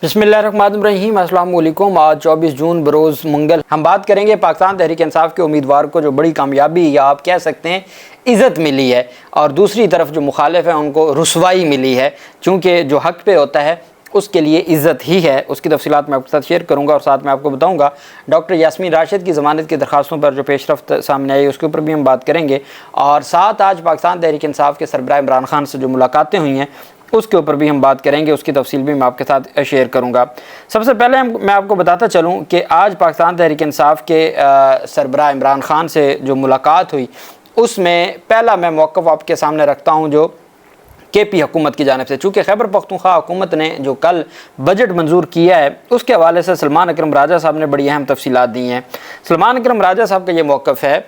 बिस्मिल्लाहिर्रहमानिर्रहीम। अस्सलाम वालेकुम। आज 24 जून बरोज़ मंगल हम बात करेंगे पाकिस्तान तहरीक इंसाफ के उम्मीदवार को जो बड़ी कामयाबी या आप कह सकते हैं इज़्ज़त मिली है, और दूसरी तरफ जो मुखालिफ है उनको रुसवाई मिली है, चूँकि जो हक़ पे होता है उसके लिए इज़्ज़त ही है। उसकी तफसीलात मैं आपके साथ शेयर करूँगा और साथ में आपको बताऊँगा डॉक्टर यास्मीन राशिद की ज़मानत की दरख्वास्तों पर जो पेशरफ्त सामने आई उसके ऊपर भी हम बात करेंगे, और साथ आज पाकिस्तान तहरीक इंसाफ के सरबराह इमरान खान से जो मुलाकातें हुई हैं उसके ऊपर भी हम बात करेंगे। उसकी तफसील भी मैं आपके साथ शेयर करूंगा। सबसे पहले मैं आपको बताता चलूं कि आज पाकिस्तान तहरीक इंसाफ के सरबराह इमरान खान से जो मुलाकात हुई उसमें पहला मैं मौक़िफ़ आपके सामने रखता हूं जो KP हुकूमत की जानिब से। चूँकि खैबर पख्तूनख्वा हुकूमत ने जो कल बजट मंजूर किया है उसके हवाले से सलमान अकरम राजा साहब ने बड़ी अहम तफसीलात दी हैं। सलमान अकरम राजा साहब का ये मौक़िफ़ है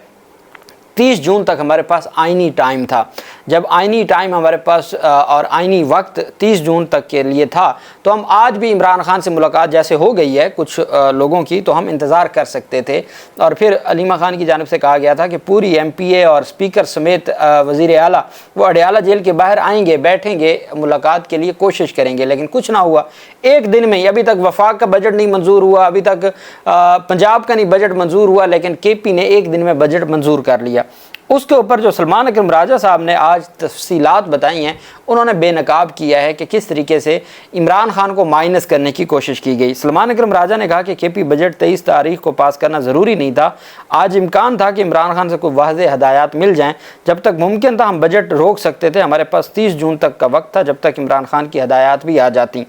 30 जून तक हमारे पास आइनी टाइम था। जब आइनी टाइम हमारे पास और आइनी वक्त 30 जून तक के लिए था तो हम आज भी इमरान खान से मुलाकात जैसे हो गई है कुछ लोगों की, तो हम इंतज़ार कर सकते थे। और फिर अलीमा खान की जानिब से कहा गया था कि पूरी MPA और स्पीकर समेत वज़ीर आला वो अडयाला जेल के बाहर आएंगे, बैठेंगे, मुलाकात के लिए कोशिश करेंगे, लेकिन कुछ ना हुआ। एक दिन में अभी तक वफाक का बजट नहीं मंजूर हुआ, अभी तक पंजाब का नहीं बजट मंजूर हुआ, लेकिन KP ने एक दिन में बजट मंजूर कर लिया। उसके ऊपर जो सलमान अकरम राजा साहब ने आज तफसीलात बताई हैं, उन्होंने बेनकाब किया है कि किस तरीके से इमरान खान को माइनस करने की कोशिश की गई। सलमान अकरम राजा ने कहा कि KP बजट 23 तारीख को पास करना ज़रूरी नहीं था। आज इम्कान था कि इमरान खान से कोई वाज़ेह हदायत मिल जाएँ। जब तक मुमकिन था हम बजट रोक सकते थे। हमारे पास 30 जून तक का वक्त था जब तक इमरान खान की हदायत भी आ जाती।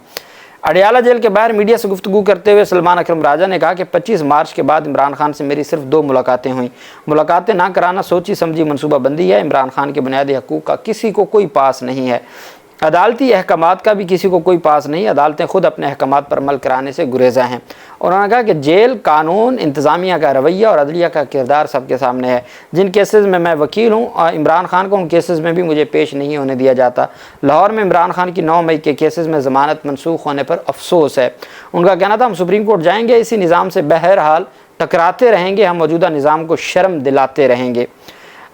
अडयाला जेल के बाहर मीडिया से गुफ्तगू करते हुए सलमान अकरम राजा ने कहा कि 25 मार्च के बाद इमरान खान से मेरी सिर्फ 2 मुलाकातें हुई। मुलाकातें ना कराना सोची समझी मनसूबाबंदी है। इमरान खान के बुनियादी हकूक़ का किसी को कोई पास नहीं है। अदालती अहकामात का भी किसी को कोई पास नहीं। अदालतें खुद अपने अहकामात पर अमल कराने से गुरेज़ा हैं। और उन्होंने कहा कि जेल, कानून, इंतज़ामिया का रवैया और अदलिया का किरदार सबके सामने है। जिन केसेस में मैं वकील हूँ इमरान खान को उन केसेस में भी मुझे पेश नहीं होने दिया जाता। लाहौर में इमरान खान की 9 मई के केसेस में ज़मानत मनसूख होने पर अफसोस है। उनका कहना था हम सुप्रीम कोर्ट जाएंगे, इसी निज़ाम से बहरहाल टकराते रहेंगे, हम मौजूदा निज़ाम को शर्म दिलाते रहेंगे।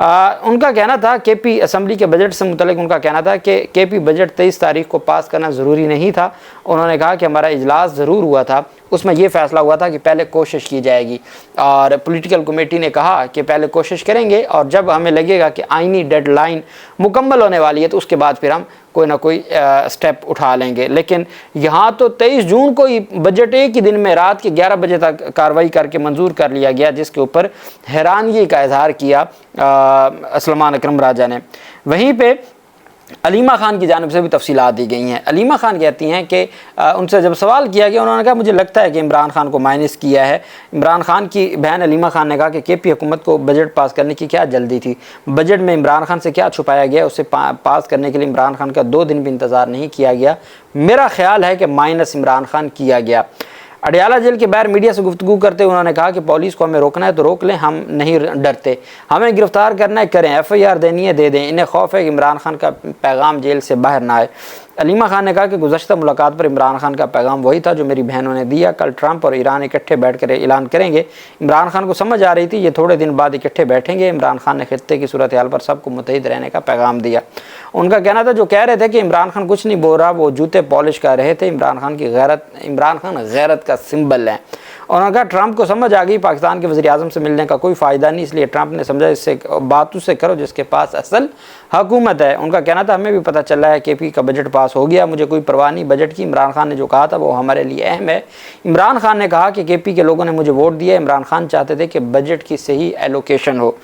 उनका कहना था KP असम्बली के बजट से मुतल्लिक उनका कहना था कि KP बजट 23 तारीख को पास करना ज़रूरी नहीं था। उन्होंने कहा कि हमारा इजलास ज़रूर हुआ था, उसमें यह फ़ैसला हुआ था कि पहले कोशिश की जाएगी, और पॉलिटिकल कमेटी ने कहा कि पहले कोशिश करेंगे और जब हमें लगेगा कि आइनी डेडलाइन मुकम्मल होने वाली है तो उसके बाद फिर हम कोई ना कोई स्टेप उठा लेंगे। लेकिन यहाँ तो 23 जून को ही बजट एक ही दिन में रात के 11 बजे तक कार्रवाई करके मंजूर कर लिया गया, जिसके ऊपर हैरानगी का इजहार किया सलमान अकरम राजा ने। वहीं पे अलीमा खान की जानिब से भी तफसीलात दी गई हैं। अलीमा खान कहती हैं कि उनसे जब सवाल किया गया उन्होंने कहा मुझे लगता है कि इमरान खान को माइनस किया है। इमरान खान की बहन अलीमा खान ने कहा कि KP हुकूमत को बजट पास करने की क्या जल्दी थी, बजट में इमरान खान से क्या छुपाया गया, उसे पास करने के लिए इमरान खान का 2 दिन भी इंतज़ार नहीं किया गया। मेरा ख्याल है कि माइनस इमरान खान किया गया। अडयाला जेल के बाहर मीडिया से गुफ्तगू करते हुए उन्होंने कहा कि पुलिस को हमें रोकना है तो रोक लें, हम नहीं डरते, हमें गिरफ्तार करना है करें, FIR देनी है दे दें, इन्हें खौफ है कि इमरान खान का पैगाम जेल से बाहर ना आए। अलीमा खान ने कहा कि गुज़श्ता मुलाकात पर इमरान खान का पैगाम वही था जो मेरी बहनों ने दिया। कल ट्रंप और ईरान इकट्ठे बैठकर ऐलान करेंगे। इमरान खान को समझ आ रही थी ये थोड़े दिन बाद इकट्ठे बैठेंगे। इमरान खान ने खित्ते की सूरत हाल पर सबको मुत्तहिद रहने का पैगाम दिया। उनका कहना था जो कह रहे थे कि इमरान खान कुछ नहीं बोल रहा वो जूते पॉलिश कर रहे थे। इमरान खान गैरत का सिंबल है। उन्होंने कहा ट्रंप को समझ आ गई पाकिस्तान के वज़ीर आज़म से मिलने का कोई फ़ायदा नहीं, इसलिए ट्रंप ने समझा इससे बात उससे करो जिसके पास असल हुकूमत है। उनका कहना था हमें भी पता चल रहा है KP का बजट पास हो गया, मुझे कोई परवाह नहीं बजट की। इमरान खान ने जो कहा था वो हमारे लिए अहम है। इमरान खान ने कहा कि KP के लोगों ने मुझे वोट दिया। इमरान खान चाहते थे कि बजट की सही एलोकेशन हो।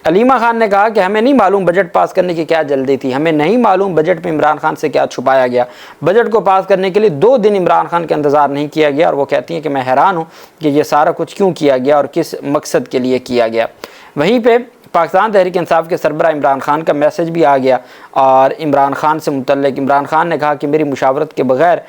अलीमा खान ने कहा कि हमें नहीं मालूम बजट पास करने की क्या जल्दी थी, हमें नहीं मालूम बजट में इमरान खान से क्या छुपाया गया। बजट को पास करने के लिए 2 दिन इमरान खान का इंतज़ार नहीं किया गया। और वो कहती हैं कि मैं हैरान हूँ कि ये सारा कुछ क्यों किया गया और किस मकसद के लिए किया गया। वहीं पे पाकिस्तान तहरीक इंसाफ के सरबराह इमरान खान का मैसेज भी आ गया और इमरान खान से मुतल्लिक इमरान खान ने कहा कि मेरी मुशावरत के बगैर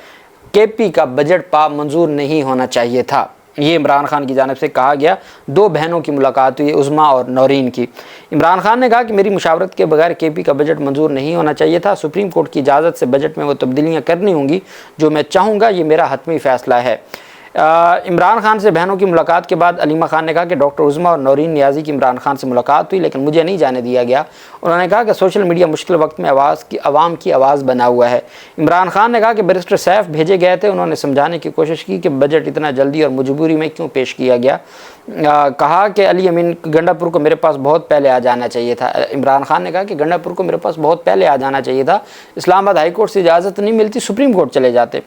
KP का बजट मंजूर नहीं होना चाहिए था। ये इमरान खान की जानिब से कहा गया। 2 बहनों की मुलाकात हुई, उज़मा और नौरीन की। इमरान खान ने कहा कि मेरी मुशावरत के बगैर KP का बजट मंजूर नहीं होना चाहिए था। सुप्रीम कोर्ट की इजाज़त से बजट में वो तब्दीलियाँ करनी होंगी जो मैं चाहूँगा, ये मेरा हतमी फ़ैसला है। عمران خان سے بہنوں کی ملاقات کے بعد علیمہ خان نے کہا کہ ڈاکٹر عظمیٰ اور نورین نیازی کی عمران خان سے ملاقات ہوئی لیکن مجھے نہیں جانے دیا گیا. انہوں نے کہا کہ سوشل میڈیا مشکل وقت میں عوام کی آواز بنا ہوا ہے. عمران خان نے کہا کہ بیرسٹر سیف بھیجے گئے تھے, انہوں نے سمجھانے کی کوشش کی کہ بجٹ اتنا جلدی اور مجبوری میں کیوں پیش کیا گیا. کہا کہ علی امین گنڈا پور کو میرے پاس بہت پہلے آ جانا چاہیے تھا. عمران خان نے کہا کہ گنڈا پور کو میرے پاس بہت پہلے آ جانا چاہیے تھا, اسلام آباد ہائی کورٹ سے اجازت نہیں ملتی, سپریم کورٹ چلے جاتے.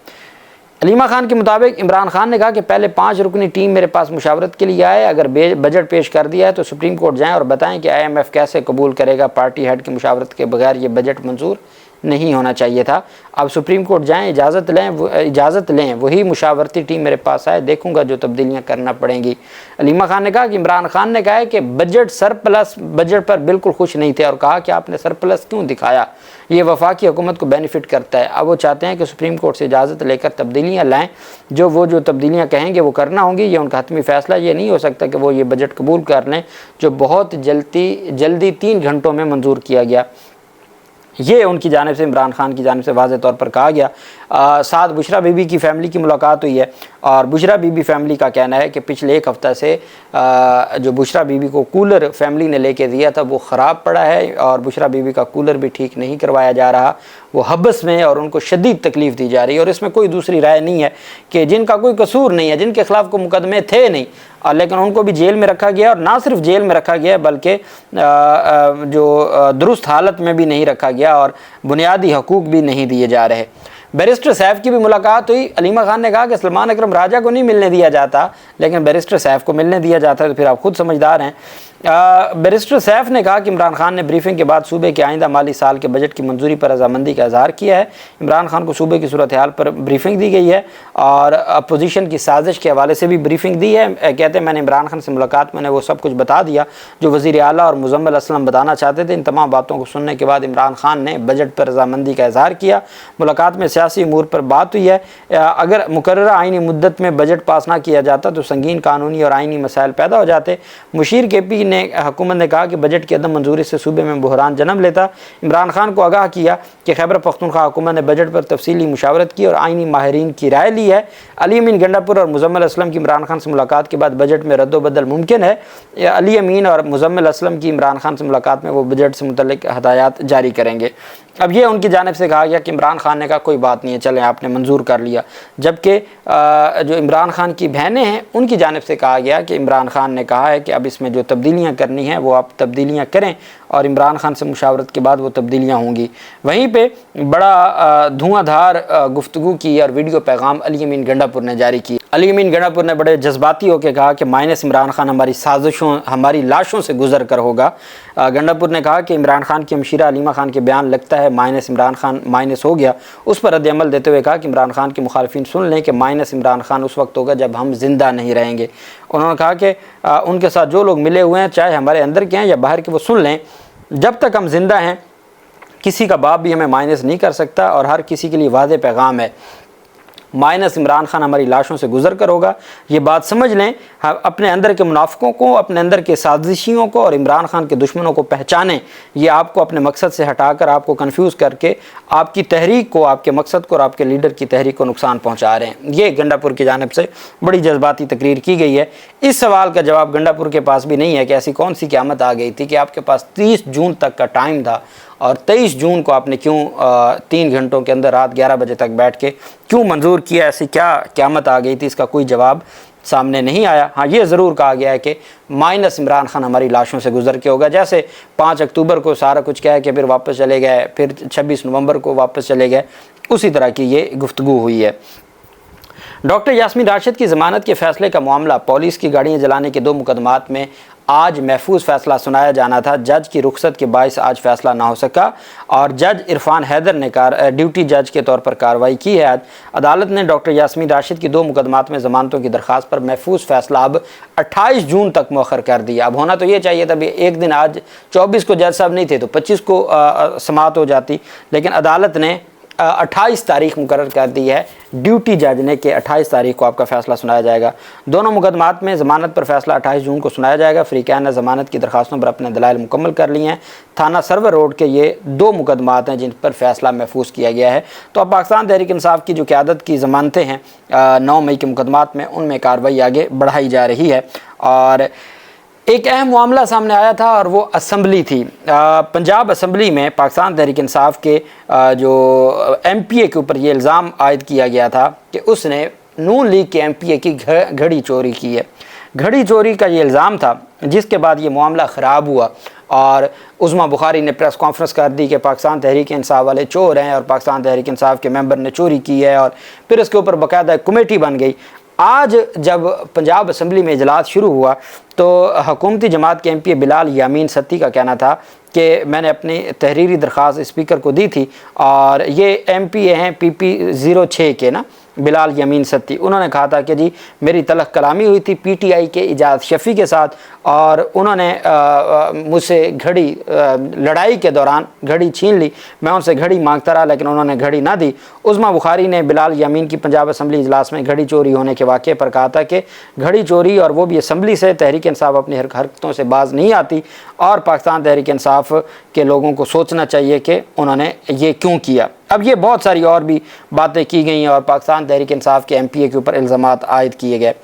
علیمہ خان کے مطابق عمران خان نے کہا کہ پہلے 5 رکنی ٹیم میرے پاس مشاورت کے لیے آئے, اگر بجٹ پیش کر دیا ہے تو سپریم کورٹ جائیں اور بتائیں کہ IMF کیسے قبول کرے گا, پارٹی ہیڈ کی مشاورت کے بغیر یہ بجٹ منظور نہیں ہونا چاہیے تھا. اب سپریم کورٹ جائیں, اجازت لیں, وہی مشاورتی ٹیم میرے پاس آئے, دیکھوں گا جو تبدیلیاں کرنا پڑیں گی. علیمہ خان نے کہا کہ عمران خان نے کہا ہے کہ بجٹ سرپلس بجٹ پر بالکل خوش نہیں تھے اور کہا کہ آپ نے سرپلس کیوں دکھایا, یہ وفاقی حکومت کو بینیفٹ کرتا ہے. اب وہ چاہتے ہیں کہ سپریم کورٹ سے اجازت لے کر تبدیلیاں لائیں, جو تبدیلیاں کہیں گے وہ کرنا ہوں گی, یہ ان کا حتمی فیصلہ. یہ نہیں ہو سکتا کہ وہ یہ بجٹ قبول کر لیں جو بہت جلدی 3 گھنٹوں میں منظور کیا گیا. یہ ان کی جانب سے, عمران خان کی جانب سے واضح طور پر کہا گیا. ساتھ بشرا بی بی کی فیملی کی ملاقات ہوئی ہے اور بشرا بی بی فیملی کا کہنا ہے کہ پچھلے 1 ہفتہ سے جو بشرا بی بی کو کولر فیملی نے لے کے دیا تھا وہ خراب پڑا ہے اور بشرا بی بی کا کولر بھی ٹھیک نہیں کروایا جا رہا, وہ حبس میں اور ان کو شدید تکلیف دی جا رہی ہے. اور اس میں کوئی دوسری رائے نہیں ہے کہ جن کا کوئی قصور نہیں ہے, جن کے خلاف کوئی مقدمے تھے نہیں, لیکن ان کو بھی جیل میں رکھا گیا, اور نہ صرف جیل میں رکھا گیا بلکہ جو درست حالت میں بھی نہیں رکھا گیا اور بنیادی حقوق بھی نہیں دیے جا رہے. بیرسٹر سیف کی بھی ملاقات ہوئی. علیمہ خان نے کہا کہ سلمان اکرم راجہ کو نہیں ملنے دیا جاتا لیکن بیرسٹر سیف کو ملنے دیا جاتا ہے, تو پھر آپ خود سمجھدار ہیں. بیرسٹر سیف نے کہا کہ عمران خان نے بریفنگ کے بعد صوبے کے آئندہ مالی سال کے بجٹ کی منظوری پر رضامندی کا اظہار کیا ہے. عمران خان کو صوبے کی صورتحال پر بریفنگ دی گئی ہے اور اپوزیشن کی سازش کے حوالے سے بھی بریفنگ دی ہے. کہتے ہیں میں نے عمران خان سے ملاقات میں نے وہ سب کچھ بتا دیا جو وزیر اعلیٰ اور مزمل اسلم بتانا چاہتے تھے. ان تمام باتوں کو سننے کے بعد عمران خان نے بجٹ پر رضامندی کا اظہار کیا. ملاقات میں سیاسی امور پر بات ہوئی ہے. اگر مقررہ آئینی مدت میں بجٹ پاس نہ کیا جاتا تو سنگین قانونی اور آئینی مسائل پیدا ہو جاتے. مشیر کے پی نے حکومت نے کہا کہ بجٹ کی عدم منظوری سے صوبے میں بحران جنم لیتا. عمران خان کو آگاہ کیا کہ خیبر پختونخوا حکومت نے بجٹ پر تفصیلی مشاورت کی اور آئینی ماہرین کی رائے لی ہے. علی امین گنڈا پور اور مزمل اسلم کی عمران خان سے ملاقات کے بعد بجٹ میں رد و بدل ممکن ہے. علی امین اور مزمل اسلم کی عمران خان سے ملاقات میں وہ بجٹ سے متعلق ہدایات جاری کریں گے. اب یہ ان کی جانب سے کہا گیا کہ عمران خان نے کہا کوئی بات نہیں ہے, چلیں آپ نے منظور کر لیا. جبکہ جو عمران خان کی بہنیں ہیں ان کی جانب سے کہا گیا کہ عمران خان نے کہا ہے کہ اب اس میں جو تبدیلیاں کرنی ہیں وہ آپ تبدیلیاں کریں اور عمران خان سے مشاورت کے بعد وہ تبدیلیاں ہوں گی. وہیں پہ بڑا دھواں دھار گفتگو کی اور ویڈیو پیغام علی امین گنڈا پور نے جاری کی. علی امین گنڈا پور نے بڑے جذباتی ہو کے کہا کہ مائنس عمران خان ہماری سازشوں ہماری لاشوں سے گزر کر ہوگا. گنڈا پور نے کہا کہ عمران خان کی ہمشیرہ علیمہ خان کے بیان لگتا ہے مائنس عمران خان مائنس ہو گیا, اس پر رد عمل دیتے ہوئے کہا کہ عمران خان کے مخالفین سن لیں کہ مائنس عمران خان اس وقت ہوگا جب ہم زندہ نہیں رہیں گے. انہوں نے کہا کہ ان کے ساتھ جو لوگ ملے ہوئے ہیں چاہے ہمارے اندر کے ہیں یا باہر کے, وہ سن لیں جب تک ہم زندہ ہیں کسی کا باپ بھی ہمیں مائنس نہیں کر سکتا. اور ہر کسی کے لیے واضح پیغام ہے مائنس عمران خان ہماری لاشوں سے گزر کر ہوگا. یہ بات سمجھ لیں, اپنے اندر کے منافقوں کو, اپنے اندر کے سازشیوں کو اور عمران خان کے دشمنوں کو پہچانیں. یہ آپ کو اپنے مقصد سے ہٹا کر آپ کو کنفیوز کر کے آپ کی تحریک کو, آپ کے مقصد کو اور آپ کے لیڈر کی تحریک کو نقصان پہنچا رہے ہیں. یہ گنڈا پور کی جانب سے بڑی جذباتی تقریر کی گئی ہے. اس سوال کا جواب گنڈا پور کے پاس بھی نہیں ہے کہ ایسی کون سی قیامت آ گئی تھی کہ آپ کے پاس 30 جون تک کا ٹائم تھا اور 23 جون کو آپ نے کیوں 3 گھنٹوں کے اندر رات 11 بجے تک بیٹھ کے کیوں منظور کیا, ایسی کیا قیامت آ گئی تھی, اس کا کوئی جواب سامنے نہیں آیا. ہاں یہ ضرور کہا گیا ہے کہ مائنس عمران خان ہماری لاشوں سے گزر کے ہوگا. جیسے 5 اکتوبر کو سارا کچھ کہہ کے پھر واپس چلے گئے, پھر 26 نومبر کو واپس چلے گئے, اسی طرح کی یہ گفتگو ہوئی ہے. ڈاکٹر یاسمین راشد کی ضمانت کے فیصلے کا معاملہ, پولیس کی گاڑیاں جلانے کے 2 مقدمات میں آج محفوظ فیصلہ سنایا جانا تھا. جج کی رخصت کے باعث آج فیصلہ نہ ہو سکا اور جج عرفان حیدر نے ڈیوٹی جج کے طور پر کارروائی کی ہے. آج عدالت نے ڈاکٹر یاسمین راشد کی 2 مقدمات میں ضمانتوں کی درخواست پر محفوظ فیصلہ اب 28 جون تک مؤخر کر دیا. اب ہونا تو یہ چاہیے تھا ایک دن, آج 24 کو جج صاحب نہیں تھے تو 25 کو سماعت ہو جاتی, لیکن عدالت نے 28 तारीख मुकर्रर कर दी है ड्यूटी जज ने कि 28 तारीख को आपका फ़ैसला सुनाया जाएगा। दोनों मुकदमात में ज़मानत पर फ़ैसला 28 जून को सुनाया जाएगा। फ़रीक़ैन ने ज़मानत की दरख्वास्तों पर अपने दलाइल मुकम्मल कर लिए हैं। थाना सर्वर रोड के ये 2 मुकदमात हैं जिन पर फ़ैसला महफूज किया गया है। तो अब पाकिस्तान तहरीक इंसाफ की जो क़यादत की ज़मानतें हैं 9 मई के मुकदमात में, उनमें कार्रवाई आगे बढ़ाई जा रही है। और एक अहम मामला सामने आया था और वो असम्बली थी। पंजाब असम्बली में पाकिस्तान तहरीक इंसाफ के जो MPA के ऊपर ये इल्ज़ाम आयद किया गया था कि उसने नून लीग के MPA की घड़ी चोरी की है। घड़ी चोरी का ये इल्ज़ाम था, जिसके बाद ये मामला ख़राब हुआ और उस्मा बुखारी ने प्रेस कॉन्फ्रेंस कर दी कि पाकिस्तान तहरीक इंसाफ वाले चोर हैं और पाकिस्तान तहरीक इंसाफ के मेंबर ने चोरी की है, और फिर इसके ऊपर बाकायदा कमेटी बन गई। आज जब पंजाब असम्बली में इजलास शुरू हुआ तो हुकूमती जमात के MPA बिलाल यामीन सत्ती का कहना था कि मैंने अपनी तहरीरी दरख्वास्त स्पीकर को दी थी, और ये MPA हैं PP06 के ना, बिलाल यामीन सत्ती। उन्होंने कहा था कि जी मेरी तलख कलामी हुई थी PTI के इजाज़ शफ़ी के साथ, और उन्होंने मुझसे घड़ी लड़ाई के दौरान घड़ी छीन ली। मैं उनसे घड़ी मांगता रहा लेकिन उन्होंने घड़ी ना दी। उस्मा बुखारी ने बिलाल यामीन की पंजाब असम्बली इजलास में घड़ी चोरी होने के वाक़े पर कहा था कि घड़ी चोरी और वो भी असम्बली से तहरीक इंसाफ अपनी हरकतों से बाज नहीं आती, और पाकिस्तान तहरीक इंसाफ के लोगों को सोचना चाहिए कि उन्होंने ये क्यों किया। अब ये बहुत सारी और भी बातें की गई और पाकिस्तान तहरीक इंसाफ के MPA के ऊपर इल्ज़ामात आयद किए गए।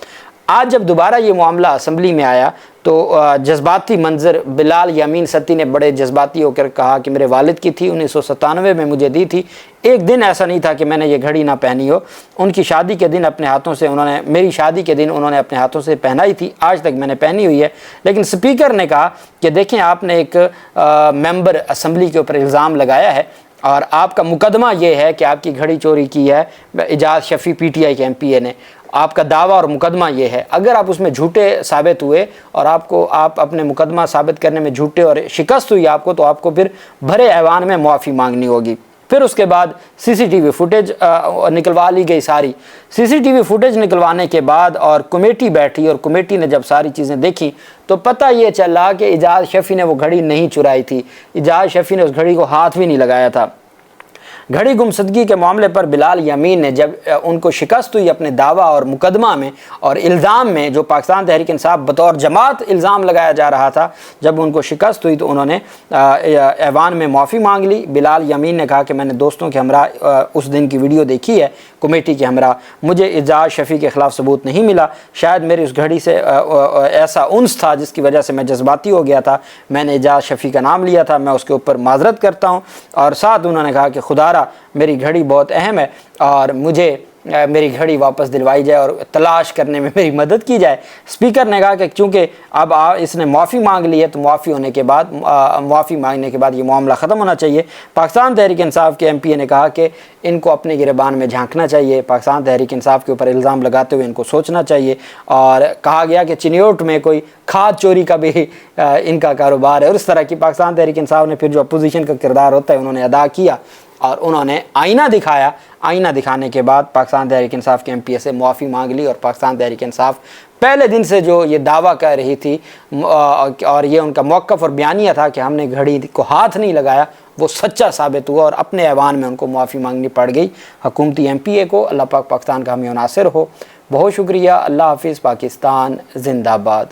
आज जब दोबारा ये मामला असम्बली में आया तो जज्बाती मंजर, बिलाल यामीन सत्ती ने बड़े जज्बाती होकर कहा कि मेरे वालिद की थी, 1997 में मुझे दी थी। एक दिन ऐसा नहीं था कि मैंने ये घड़ी ना पहनी हो। उनकी शादी के दिन अपने हाथों से उन्होंने, मेरी शादी के दिन उन्होंने अपने हाथों से पहनाई थी, आज तक मैंने पहनी हुई है। लेकिन स्पीकर ने कहा कि देखें आपने एक मेंबर असम्बली के ऊपर इल्ज़ाम लगाया है और आपका मुकदमा ये है कि आपकी घड़ी चोरी की है इजाज़ शफ़ी PTI के MPA ने। आपका दावा और मुकदमा ये है, अगर आप उसमें झूठे साबित हुए और आप अपने मुकदमा साबित करने में झूठे और शिकस्त हुई आपको, तो आपको फिर भरे ऐवान में मुआफ़ी मांगनी होगी। फिर उसके बाद CCTV फुटेज निकलवा ली गई सारी। CCTV फुटेज निकलवाने के बाद और कमेटी बैठी और कमेटी ने जब सारी चीज़ें देखी तो पता ये चला कि इजाज़ शफ़ी ने वो घड़ी नहीं चुराई थी। इजाज़ शफ़ी ने उस घड़ी को हाथ भी नहीं लगाया था। घड़ी गुमशदगी के मामले पर बिलाल यामीन ने जब उनको शिकस्त हुई अपने दावा और मुकदमा में और इल्ज़ाम में, जो पाकिस्तान तहरीक इंसाफ बतौर जमात इल्ज़ाम लगाया जा रहा था, जब उनको शिकस्त हुई तो उन्होंने ऐवान में माफ़ी मांग ली। बिलाल यामीन ने कहा कि मैंने दोस्तों के हमरा उस दिन की वीडियो देखी है कमेटी के हमरा, मुझे इजाज़ शफ़ी के ख़िलाफ़ सबूत नहीं मिला। शायद मेरी उस घड़ी से ऐसा उन्स था जिसकी वजह से मैं जज्बाती हो गया था, मैंने इजाज़ शफ़ी का नाम लिया था, मैं उसके ऊपर माजरत करता हूँ। और साथ उन्होंने कहा कि खुदारा मेरी घड़ी बहुत अहम है और मुझे मेरी घड़ी वापस दिलवाई जाए और तलाश करने में मेरी मदद की जाए। स्पीकर ने कहा कि चूँकि अब इसने माफ़ी मांग ली है तो माफ़ी मांगने के बाद ये मामला ख़त्म होना चाहिए। पाकिस्तान तहरीक इंसाफ के MPA ने कहा कि इनको अपने गिरबान में झांकना चाहिए, पाकिस्तान तहरीक इंसाफ के ऊपर इल्ज़ाम लगाते हुए इनको सोचना चाहिए। और कहा गया कि चिन्योट में कोई खाद चोरी का भी इनका कारोबार है, और इस तरह की पाकिस्तान तहरीक इंसाफ ने फिर जो अपोजिशन का किरदार होता है उन्होंने अदा किया और उन्होंने आईना दिखाया। आईना दिखाने के बाद पाकिस्तान तहरीक इंसाफ के MPA से मुआफ़ी मांग ली और पाकिस्तान तहरीक इंसाफ पहले दिन से जो ये दावा कर रही थी और ये उनका मौक़िफ़ और बयानिया था कि हमने घड़ी को हाथ नहीं लगाया, वो सच्चा साबित हुआ और अपने ऐवान में उनको मुआफ़ी मांगनी पड़ गई हुकूमती MPA को। अल्लाह पाक पाकिस्तान का हामी नासिर हो। बहुत शुक्रिया। अल्लाह हाफ़िज़। पाकिस्तान ज़िंदाबाद।